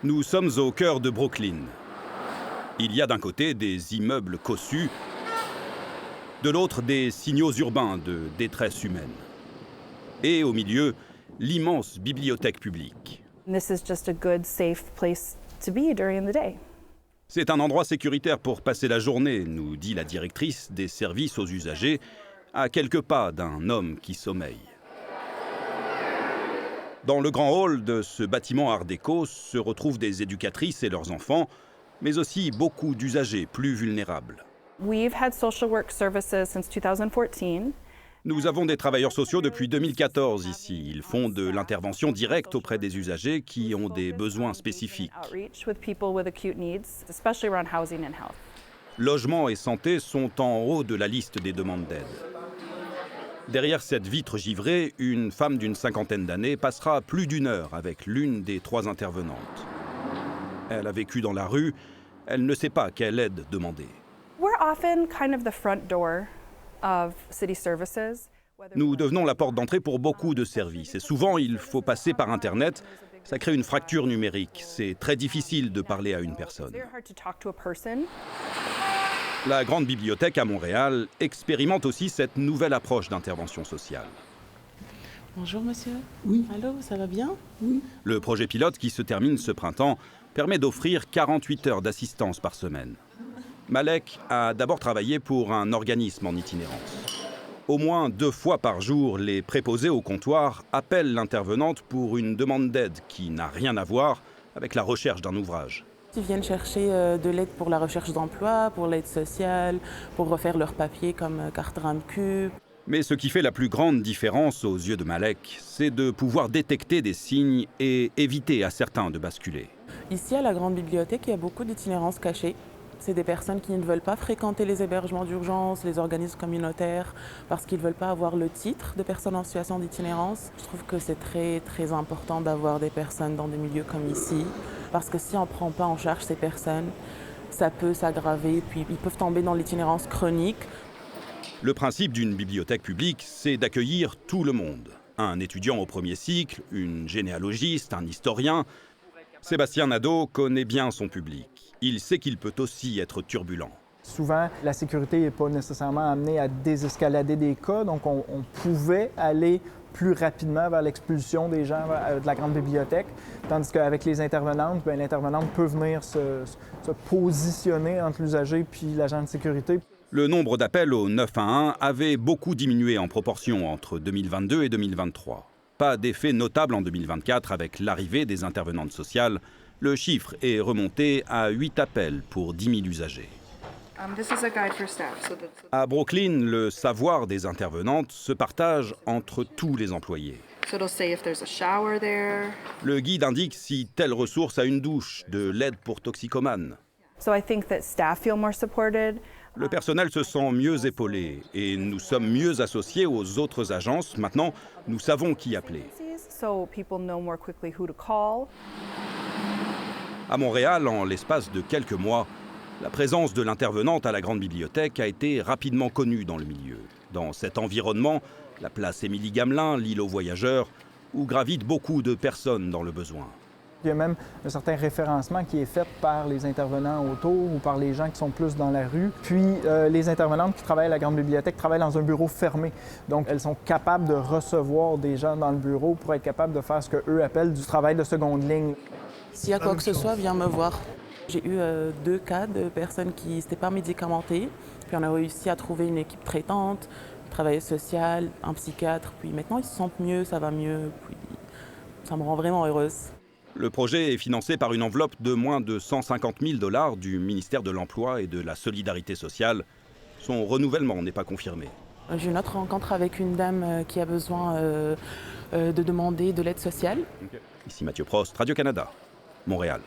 Nous sommes au cœur de Brooklyn. Il y a d'un côté des immeubles cossus, de l'autre des signaux urbains de détresse humaine. Et au milieu, l'immense bibliothèque publique. C'est un endroit sécuritaire pour passer la journée, nous dit la directrice des services aux usagers, à quelques pas d'un homme qui sommeille. Dans le grand hall de ce bâtiment art déco se retrouvent des éducatrices et leurs enfants, mais aussi beaucoup d'usagers plus vulnérables. Nous avons des travailleurs sociaux depuis 2014 ici. Ils font de l'intervention directe auprès des usagers qui ont des besoins spécifiques. Logement et santé sont en haut de la liste des demandes d'aide. Derrière cette vitre givrée, une femme d'une cinquantaine d'années passera plus d'1 heure avec l'une des 3 intervenantes. Elle a vécu dans la rue, elle ne sait pas quelle aide demander. Nous devenons la porte d'entrée pour beaucoup de services et souvent il faut passer par Internet. Ça crée une fracture numérique. C'est très difficile de parler à une personne. La Grande Bibliothèque à Montréal expérimente aussi cette nouvelle approche d'intervention sociale. Bonjour monsieur. Oui. Allô, ça va bien? Oui. Le projet pilote qui se termine ce printemps permet d'offrir 48 heures d'assistance par semaine. Malek a d'abord travaillé pour un organisme en itinérance. Au moins 2 fois par jour, les préposés au comptoir appellent l'intervenante pour une demande d'aide qui n'a rien à voir avec la recherche d'un ouvrage. Ils viennent chercher de l'aide pour la recherche d'emploi, pour l'aide sociale, pour refaire leurs papiers comme carte RAMQ. Mais ce qui fait la plus grande différence aux yeux de Malek, c'est de pouvoir détecter des signes et éviter à certains de basculer. Ici, à la Grande Bibliothèque, il y a beaucoup d'itinérances cachées. C'est des personnes qui ne veulent pas fréquenter les hébergements d'urgence, les organismes communautaires, parce qu'ils ne veulent pas avoir le titre de personnes en situation d'itinérance. Je trouve que c'est très, très important d'avoir des personnes dans des milieux comme ici, parce que si on ne prend pas en charge ces personnes, ça peut s'aggraver, puis ils peuvent tomber dans l'itinérance chronique. Le principe d'une bibliothèque publique, c'est d'accueillir tout le monde. Un étudiant au 1er cycle, une généalogiste, un historien. Sébastien Nadeau connaît bien son public. Il sait qu'il peut aussi être turbulent. Souvent, la sécurité n'est pas nécessairement amenée à désescalader des cas, donc on pouvait aller plus rapidement vers l'expulsion des gens de la Grande Bibliothèque, tandis qu'avec les intervenantes, l'intervenante peut venir se positionner entre l'usager puis l'agent de sécurité. Le nombre d'appels au 911 avait beaucoup diminué en proportion entre 2022 et 2023. Pas d'effet notable en 2024 avec l'arrivée des intervenantes sociales. Le chiffre est remonté à 8 appels pour 10 000 usagers. À Brooklyn, le savoir des intervenantes se partage entre tous les employés. Le guide indique si telle ressource a une douche, de l'aide pour toxicomanes. Le personnel se sent mieux épaulé et nous sommes mieux associés aux autres agences. Maintenant, nous savons qui appeler. À Montréal, en l'espace de quelques mois, la présence de l'intervenante à la Grande Bibliothèque a été rapidement connue dans le milieu. Dans cet environnement, la place Émilie-Gamelin, l'île aux voyageurs, où gravitent beaucoup de personnes dans le besoin. Il y a même un certain référencement qui est fait par les intervenants autour ou par les gens qui sont plus dans la rue. Puis les intervenantes qui travaillent à la Grande Bibliothèque travaillent dans un bureau fermé. Donc elles sont capables de recevoir des gens dans le bureau pour être capables de faire ce qu'eux appellent du travail de seconde ligne. S'il y a quoi que ce soit, viens me voir. J'ai eu 2 cas de personnes qui n'étaient pas médicamentées. Puis on a réussi à trouver une équipe traitante, une travailleuse sociale, un psychiatre. Puis maintenant, ils se sentent mieux, ça va mieux. Puis ça me rend vraiment heureuse. Le projet est financé par une enveloppe de moins de 150 000 $ du ministère de l'Emploi et de la Solidarité sociale. Son renouvellement n'est pas confirmé. J'ai une autre rencontre avec une dame qui a besoin de demander de l'aide sociale. Ici Mathieu Prost, Radio-Canada, Montréal.